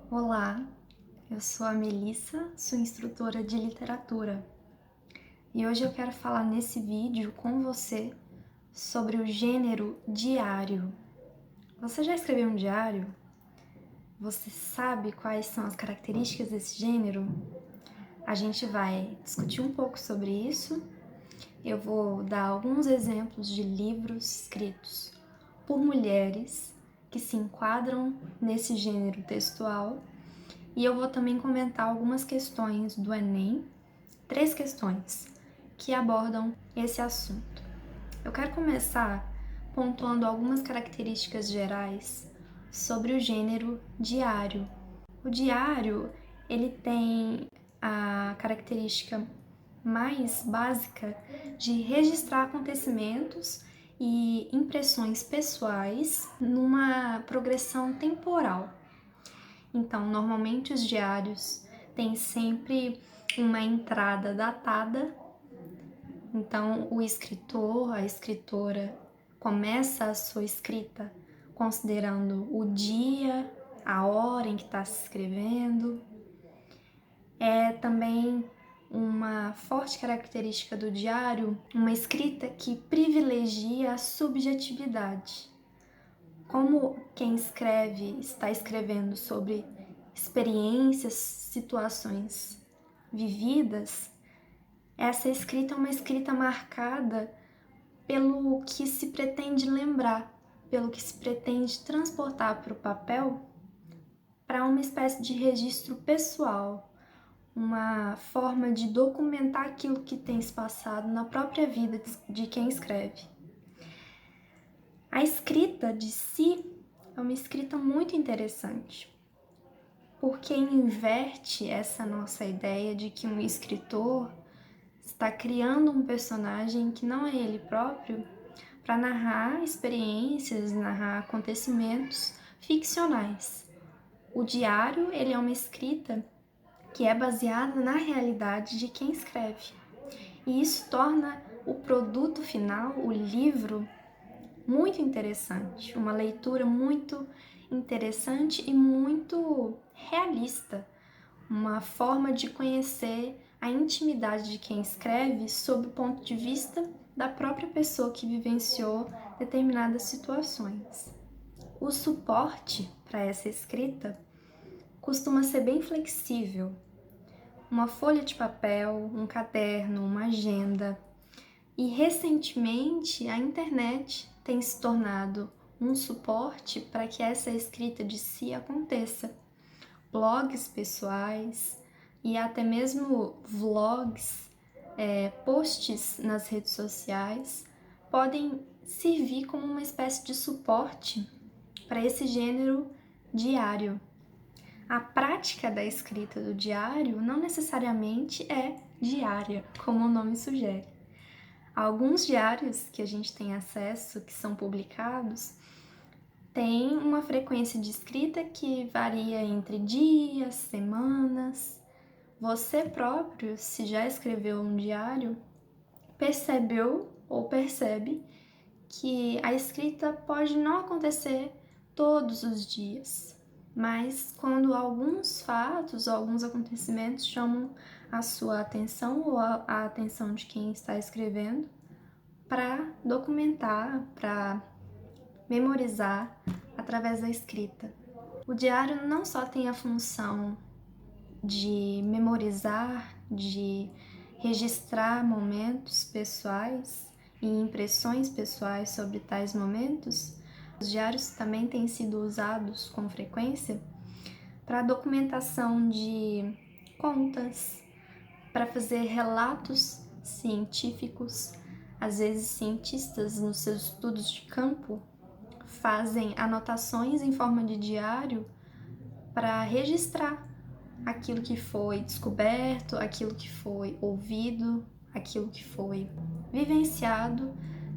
Olá, eu sou a Melissa, sou instrutora de literatura e hoje eu quero falar nesse vídeo com você sobre o gênero diário. Você já escreveu um diário? Você sabe quais são as características desse gênero? A gente vai discutir um pouco sobre isso. Eu vou dar alguns exemplos de livros escritos por mulheres que se enquadram nesse gênero textual. E eu vou também comentar algumas questões do Enem, 3 questões que abordam esse assunto. Eu quero começar pontuando algumas características gerais sobre o gênero diário. O diário, ele tem a característica mais básica de registrar acontecimentos e impressões pessoais numa progressão temporal. Então, normalmente os diários têm sempre uma entrada datada. Então, o escritor, a escritora começa a sua escrita considerando o dia, a hora em que está se escrevendo. É também uma forte característica do diário, uma escrita que privilegia a subjetividade. Como quem escreve está escrevendo sobre experiências, situações vividas, essa escrita é uma escrita marcada pelo que se pretende lembrar, pelo que se pretende transportar para o papel, para uma espécie de registro pessoal, uma forma de documentar aquilo que tem se passado na própria vida de quem escreve. A escrita de si é uma escrita muito interessante, porque inverte essa nossa ideia de que um escritor está criando um personagem que não é ele próprio para narrar experiências, narrar acontecimentos ficcionais. O diário, ele é uma escrita que é baseada na realidade de quem escreve. E isso torna o produto final, o livro, muito interessante, uma leitura muito interessante e muito realista, uma forma de conhecer a intimidade de quem escreve sob o ponto de vista da própria pessoa que vivenciou determinadas situações. O suporte para essa escrita costuma ser bem flexível. Uma folha de papel, um caderno, uma agenda. E recentemente a internet tem se tornado um suporte para que essa escrita de si aconteça. Blogs pessoais e até mesmo vlogs, posts nas redes sociais podem servir como uma espécie de suporte para esse gênero diário. A prática da escrita do diário não necessariamente é diária, como o nome sugere. Alguns diários que a gente tem acesso, que são publicados, têm uma frequência de escrita que varia entre dias, semanas. Você próprio, se já escreveu um diário, percebeu ou percebe que a escrita pode não acontecer todos os dias, mas quando alguns fatos, alguns acontecimentos chamam a sua atenção ou a atenção de quem está escrevendo, para documentar, para memorizar através da escrita. O diário não só tem a função de memorizar, de registrar momentos pessoais e impressões pessoais sobre tais momentos, os diários também têm sido usados com frequência para documentação de contas, para fazer relatos científicos. Às vezes, cientistas, nos seus estudos de campo, fazem anotações em forma de diário para registrar aquilo que foi descoberto, aquilo que foi ouvido, aquilo que foi vivenciado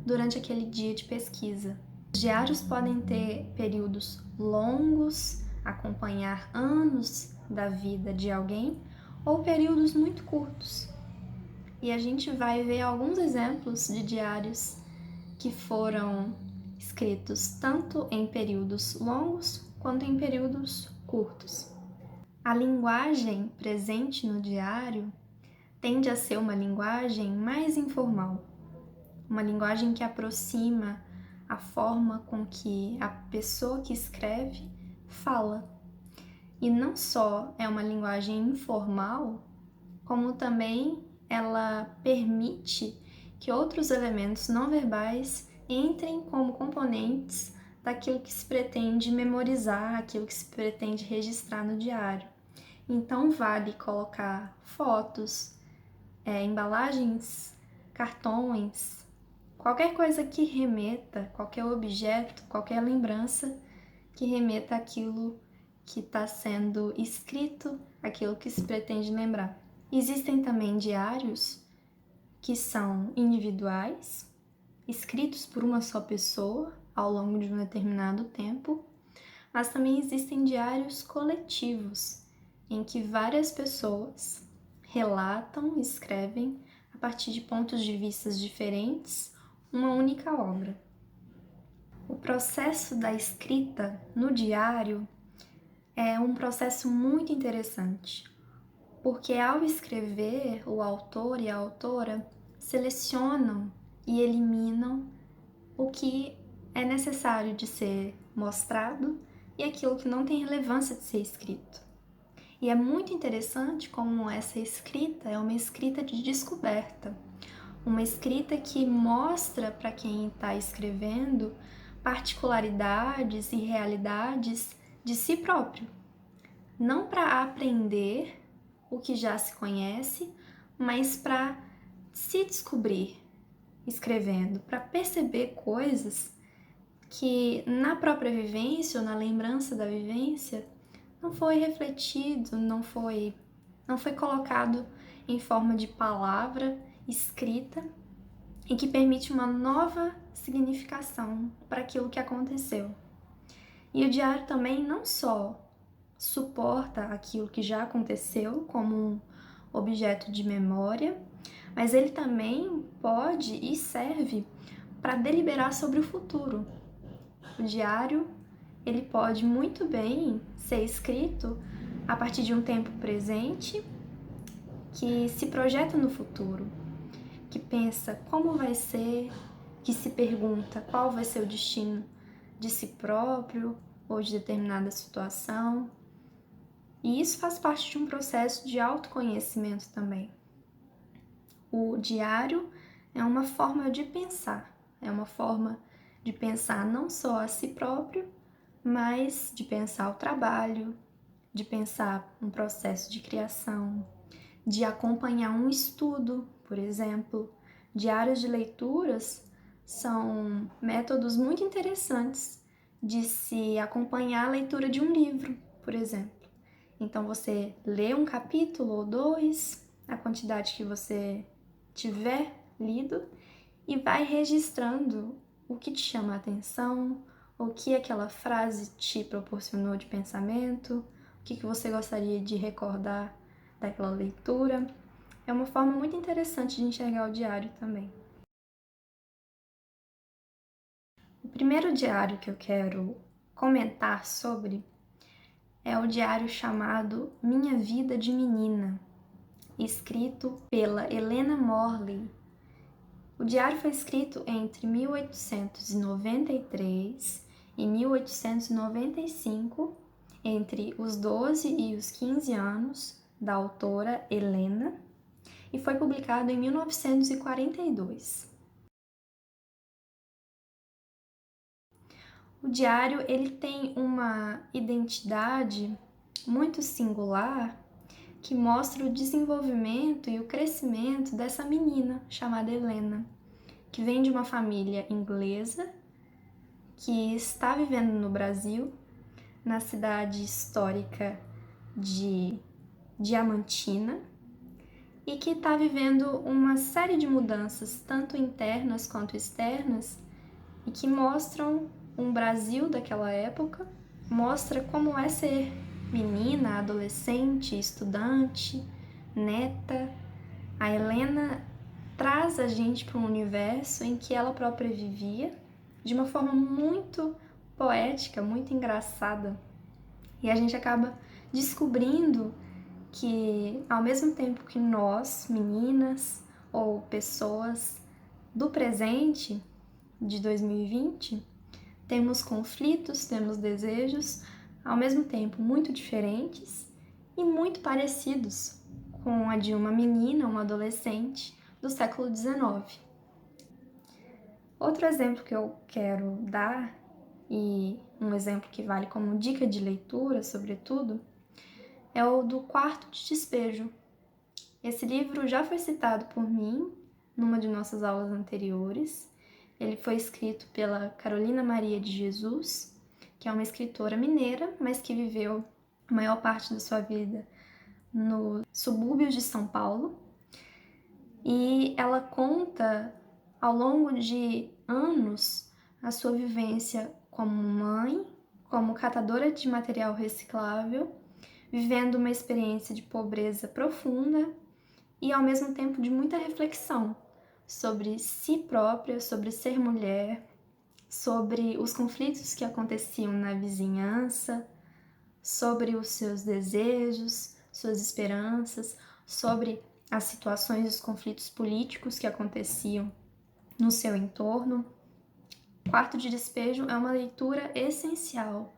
durante aquele dia de pesquisa. Os diários podem ter períodos longos, acompanhar anos da vida de alguém, ou períodos muito curtos. E a gente vai ver alguns exemplos de diários que foram escritos tanto em períodos longos quanto em períodos curtos. A linguagem presente no diário tende a ser uma linguagem mais informal, uma linguagem que aproxima a forma com que a pessoa que escreve fala. E não só é uma linguagem informal, como também ela permite que outros elementos não verbais entrem como componentes daquilo que se pretende memorizar, aquilo que se pretende registrar no diário. Então vale colocar fotos, embalagens, cartões, qualquer coisa que remeta, qualquer objeto, qualquer lembrança que remeta àquilo que está sendo escrito, aquilo que se pretende lembrar. Existem também diários que são individuais, escritos por uma só pessoa ao longo de um determinado tempo, mas também existem diários coletivos, em que várias pessoas relatam, escrevem, a partir de pontos de vista diferentes, uma única obra. O processo da escrita no diário é um processo muito interessante, porque ao escrever, o autor e a autora selecionam e eliminam o que é necessário de ser mostrado e aquilo que não tem relevância de ser escrito. E é muito interessante como essa escrita é uma escrita de descoberta, uma escrita que mostra para quem está escrevendo particularidades e realidades de si próprio, não para aprender o que já se conhece, mas para se descobrir escrevendo, para perceber coisas que na própria vivência ou na lembrança da vivência não foi refletido, não foi colocado em forma de palavra escrita e que permite uma nova significação para aquilo que aconteceu. E o diário também não só suporta aquilo que já aconteceu como um objeto de memória, mas ele também pode e serve para deliberar sobre o futuro. O diário, ele pode muito bem ser escrito a partir de um tempo presente que se projeta no futuro, que pensa como vai ser, que se pergunta qual vai ser o destino de si próprio ou de determinada situação. E isso faz parte de um processo de autoconhecimento também. O diário é uma forma de pensar, é uma forma de pensar não só a si próprio, mas de pensar o trabalho, de pensar um processo de criação, de acompanhar um estudo, por exemplo. Diários de leituras são métodos muito interessantes de se acompanhar a leitura de um livro, por exemplo. Então você lê um capítulo ou dois, a quantidade que você tiver lido, e vai registrando o que te chama a atenção, o que aquela frase te proporcionou de pensamento, o que você gostaria de recordar daquela leitura. É uma forma muito interessante de enxergar o diário também. O primeiro diário que eu quero comentar sobre é o diário chamado Minha Vida de Menina, escrito pela Helena Morley. O diário foi escrito entre 1893 e 1895, entre os 12 e os 15 anos da autora Helena, e foi publicado em 1942. O diário ele tem uma identidade muito singular que mostra o desenvolvimento e o crescimento dessa menina chamada Helena, que vem de uma família inglesa, que está vivendo no Brasil, na cidade histórica de Diamantina, e que está vivendo uma série de mudanças, tanto internas quanto externas, e que mostram um Brasil daquela época, mostra como é ser menina, adolescente, estudante, neta. A Helena traz a gente para um universo em que ela própria vivia, de uma forma muito poética, muito engraçada. E a gente acaba descobrindo que, ao mesmo tempo que nós, meninas ou pessoas do presente de 2020, temos conflitos, temos desejos, ao mesmo tempo muito diferentes e muito parecidos com a de uma menina, uma adolescente do século XIX. Outro exemplo que eu quero dar, e um exemplo que vale como dica de leitura, sobretudo, é o do Quarto de Despejo. Esse livro já foi citado por mim numa de nossas aulas anteriores. Ele foi escrito pela Carolina Maria de Jesus, que é uma escritora mineira, mas que viveu a maior parte da sua vida nos subúrbios de São Paulo. E ela conta, ao longo de anos, a sua vivência como mãe, como catadora de material reciclável, vivendo uma experiência de pobreza profunda e, ao mesmo tempo, de muita reflexão sobre si própria, sobre ser mulher, sobre os conflitos que aconteciam na vizinhança, sobre os seus desejos, suas esperanças, sobre as situações e os conflitos políticos que aconteciam no seu entorno. Quarto de Despejo é uma leitura essencial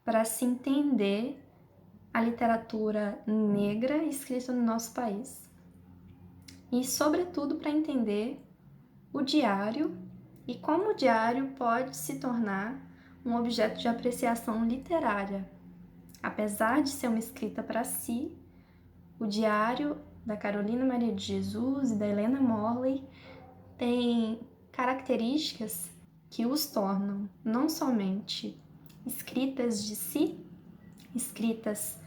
para se entender a literatura negra escrita no nosso país. E, sobretudo, para entender o diário e como o diário pode se tornar um objeto de apreciação literária. Apesar de ser uma escrita para si, o diário da Carolina Maria de Jesus e da Helena Morley tem características que os tornam não somente escritas de si, escritas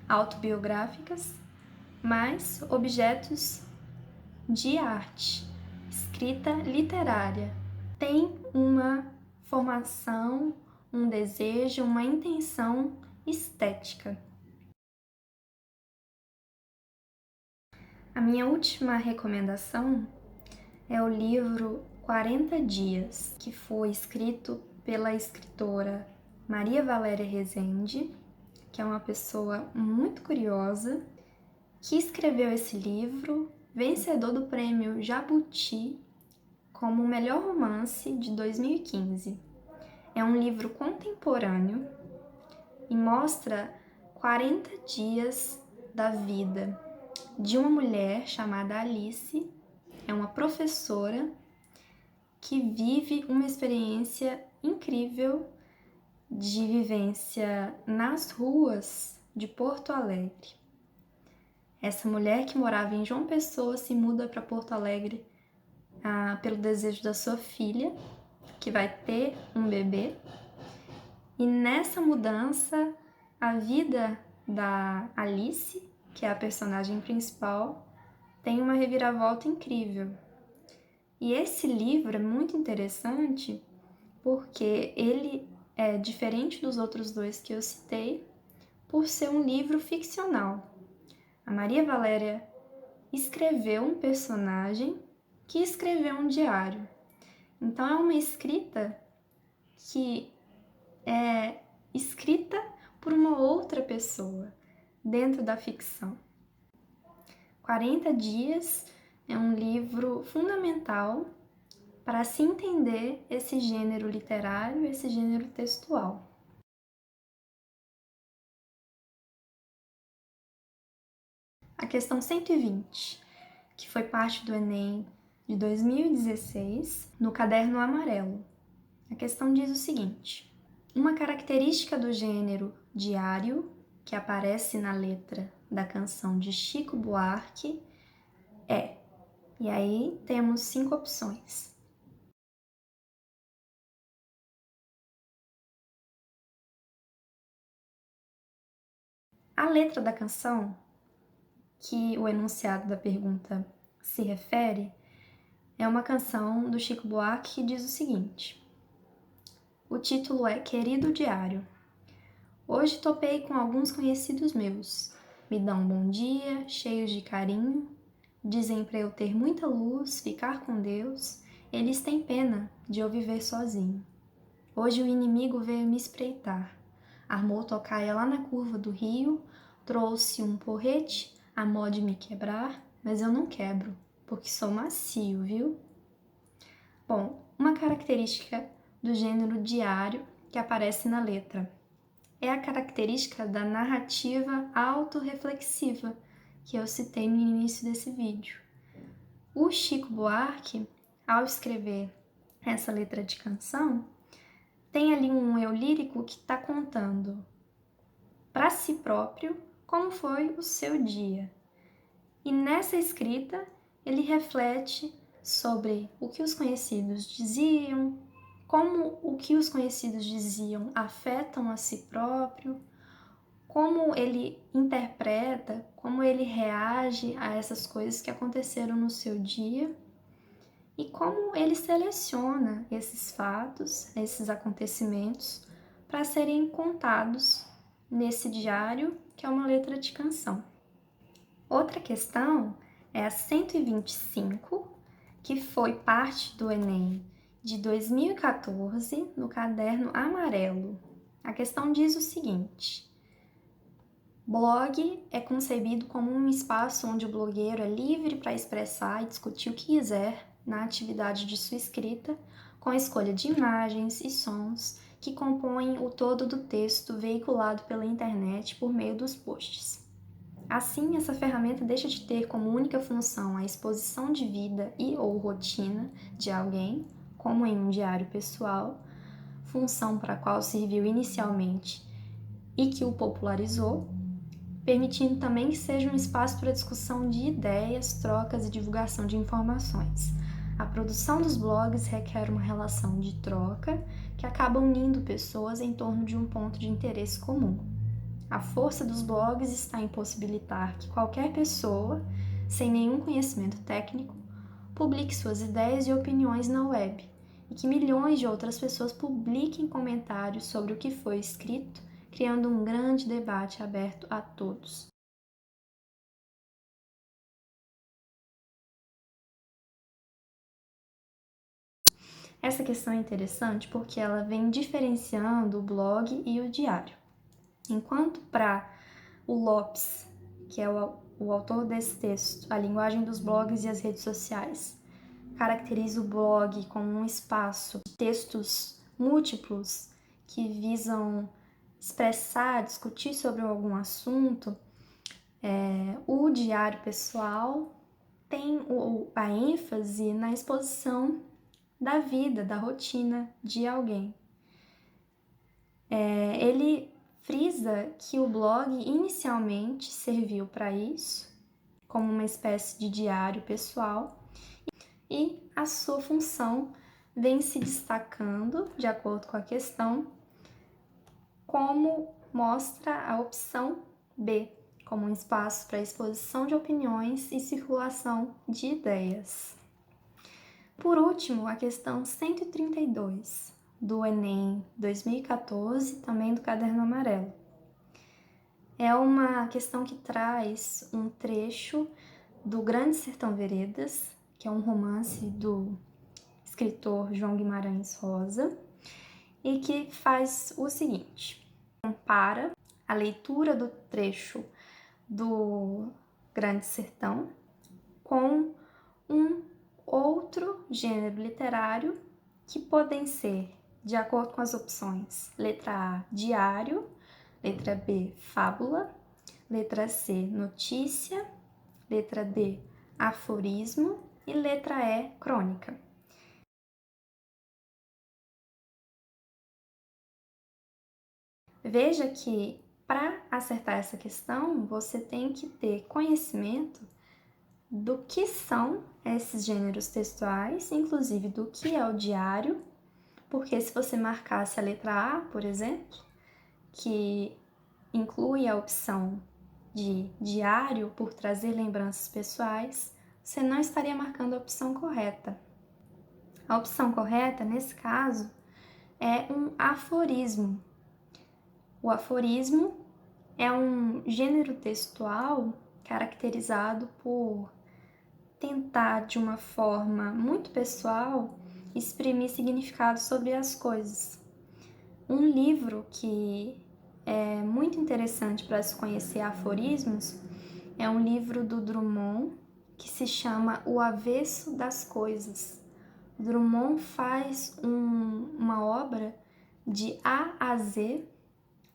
autobiográficas, mas objetos de arte, escrita literária. Tem uma formação, um desejo, uma intenção estética. A minha última recomendação é o livro 40 Dias, que foi escrito pela escritora Maria Valéria Rezende, que é uma pessoa muito curiosa, que escreveu esse livro, vencedor do prêmio Jabuti como o melhor romance de 2015. É um livro contemporâneo e mostra 40 dias da vida de uma mulher chamada Alice. É uma professora que vive uma experiência incrível de vivência nas ruas de Porto Alegre. Essa mulher que morava em João Pessoa se muda para Porto Alegre pelo desejo da sua filha, que vai ter um bebê. E nessa mudança, a vida da Alice, que é a personagem principal, tem uma reviravolta incrível. E esse livro é muito interessante porque ele é diferente dos outros dois que eu citei por ser um livro ficcional. A Maria Valéria escreveu um personagem que escreveu um diário. Então é uma escrita que é escrita por uma outra pessoa dentro da ficção. 40 Dias é um livro fundamental para se entender esse gênero literário, esse gênero textual. A questão 120, que foi parte do Enem de 2016, no caderno amarelo. A questão diz o seguinte: uma característica do gênero diário que aparece na letra da canção de Chico Buarque é... E aí temos 5 opções. A letra da canção, que o enunciado da pergunta se refere, é uma canção do Chico Buarque que diz o seguinte: o título é Querido Diário. Hoje topei com alguns conhecidos meus. Me dão um bom dia, cheios de carinho. Dizem para eu ter muita luz, ficar com Deus. Eles têm pena de eu viver sozinho. Hoje o inimigo veio me espreitar. armou tocaia lá na curva do rio, trouxe um porrete, a mó de me quebrar, mas eu não quebro, porque sou macio, viu? Bom, uma característica do gênero diário que aparece na letra é a característica da narrativa autorreflexiva, que eu citei no início desse vídeo. O Chico Buarque, ao escrever essa letra de canção, tem ali um eu lírico que está contando para si próprio como foi o seu dia. E nessa escrita, ele reflete sobre o que os conhecidos diziam, como o que os conhecidos diziam afetam a si próprio, como ele interpreta, como ele reage a essas coisas que aconteceram no seu dia e como ele seleciona esses fatos, esses acontecimentos para serem contados nesse diário, que é uma letra de canção. Outra questão é a 125, que foi parte do Enem de 2014 no caderno amarelo. A questão diz o seguinte: blog é concebido como um espaço onde o blogueiro é livre para expressar e discutir o que quiser na atividade de sua escrita, com a escolha de imagens e sons que compõem o todo do texto veiculado pela internet por meio dos posts. Assim, essa ferramenta deixa de ter como única função a exposição de vida e ou rotina de alguém, como em um diário pessoal, função para a qual serviu inicialmente e que o popularizou, permitindo também que seja um espaço para discussão de ideias, trocas e divulgação de informações. A produção dos blogs requer uma relação de troca que acaba unindo pessoas em torno de um ponto de interesse comum. A força dos blogs está em possibilitar que qualquer pessoa, sem nenhum conhecimento técnico, publique suas ideias e opiniões na web, e que milhões de outras pessoas publiquem comentários sobre o que foi escrito, criando um grande debate aberto a todos. Essa questão é interessante porque ela vem diferenciando o blog e o diário. Enquanto para o Lopes, que é o autor desse texto, a linguagem dos blogs e as redes sociais, caracteriza o blog como um espaço de textos múltiplos que visam expressar, discutir sobre algum assunto. O diário pessoal tem a ênfase na exposição da vida, da rotina de alguém. Ele frisa que o blog inicialmente serviu para isso, como uma espécie de diário pessoal, e a sua função vem se destacando, de acordo com a questão, como mostra a opção B, como um espaço para exposição de opiniões e circulação de ideias. Por último, a questão 132 do Enem 2014, também do Caderno Amarelo. É uma questão que traz um trecho do Grande Sertão Veredas, que é um romance do escritor João Guimarães Rosa, e que faz o seguinte: compara a leitura do trecho do Grande Sertão com um outro gênero literário que podem ser, de acordo com as opções, letra A, diário, letra B, fábula, letra C, notícia, letra D, aforismo e letra E, crônica. Veja que para acertar essa questão, você tem que ter conhecimento do que são esses gêneros textuais, inclusive do que é o diário, porque se você marcasse a letra A, por exemplo, que inclui a opção de diário por trazer lembranças pessoais, você não estaria marcando a opção correta. A opção correta, nesse caso, é um aforismo. O aforismo é um gênero textual caracterizado por tentar, de uma forma muito pessoal, exprimir significado sobre as coisas. Um livro que é muito interessante para se conhecer aforismos é um livro do Drummond que se chama O Avesso das Coisas. Drummond faz uma obra de A a Z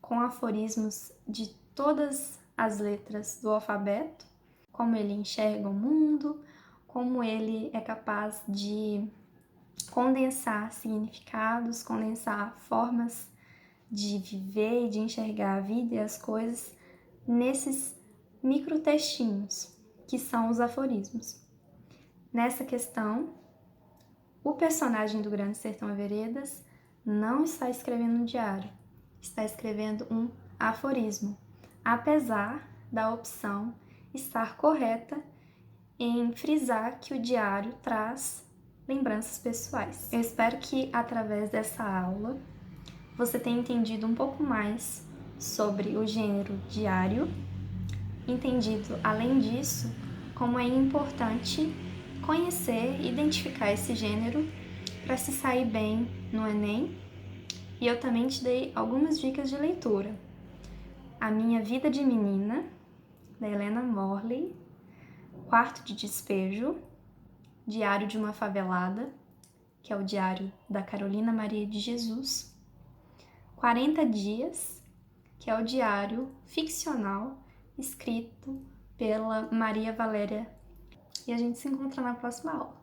com aforismos de todas as letras do alfabeto, como ele enxerga o mundo, como ele é capaz de condensar significados, condensar formas de viver e de enxergar a vida e as coisas nesses microtextinhos, que são os aforismos. Nessa questão, o personagem do Grande Sertão Veredas não está escrevendo um diário, está escrevendo um aforismo, apesar da opção estar correta em frisar que o diário traz lembranças pessoais. Eu espero que através dessa aula você tenha entendido um pouco mais sobre o gênero diário, entendido, além disso, como é importante conhecer e identificar esse gênero para se sair bem no Enem. E eu também te dei algumas dicas de leitura. A Minha Vida de Menina, da Helena Morley, Quarto de Despejo, Diário de uma Favelada, que é o diário da Carolina Maria de Jesus, 40 Dias, que é o diário ficcional escrito pela Maria Valéria. E a gente se encontra na próxima aula.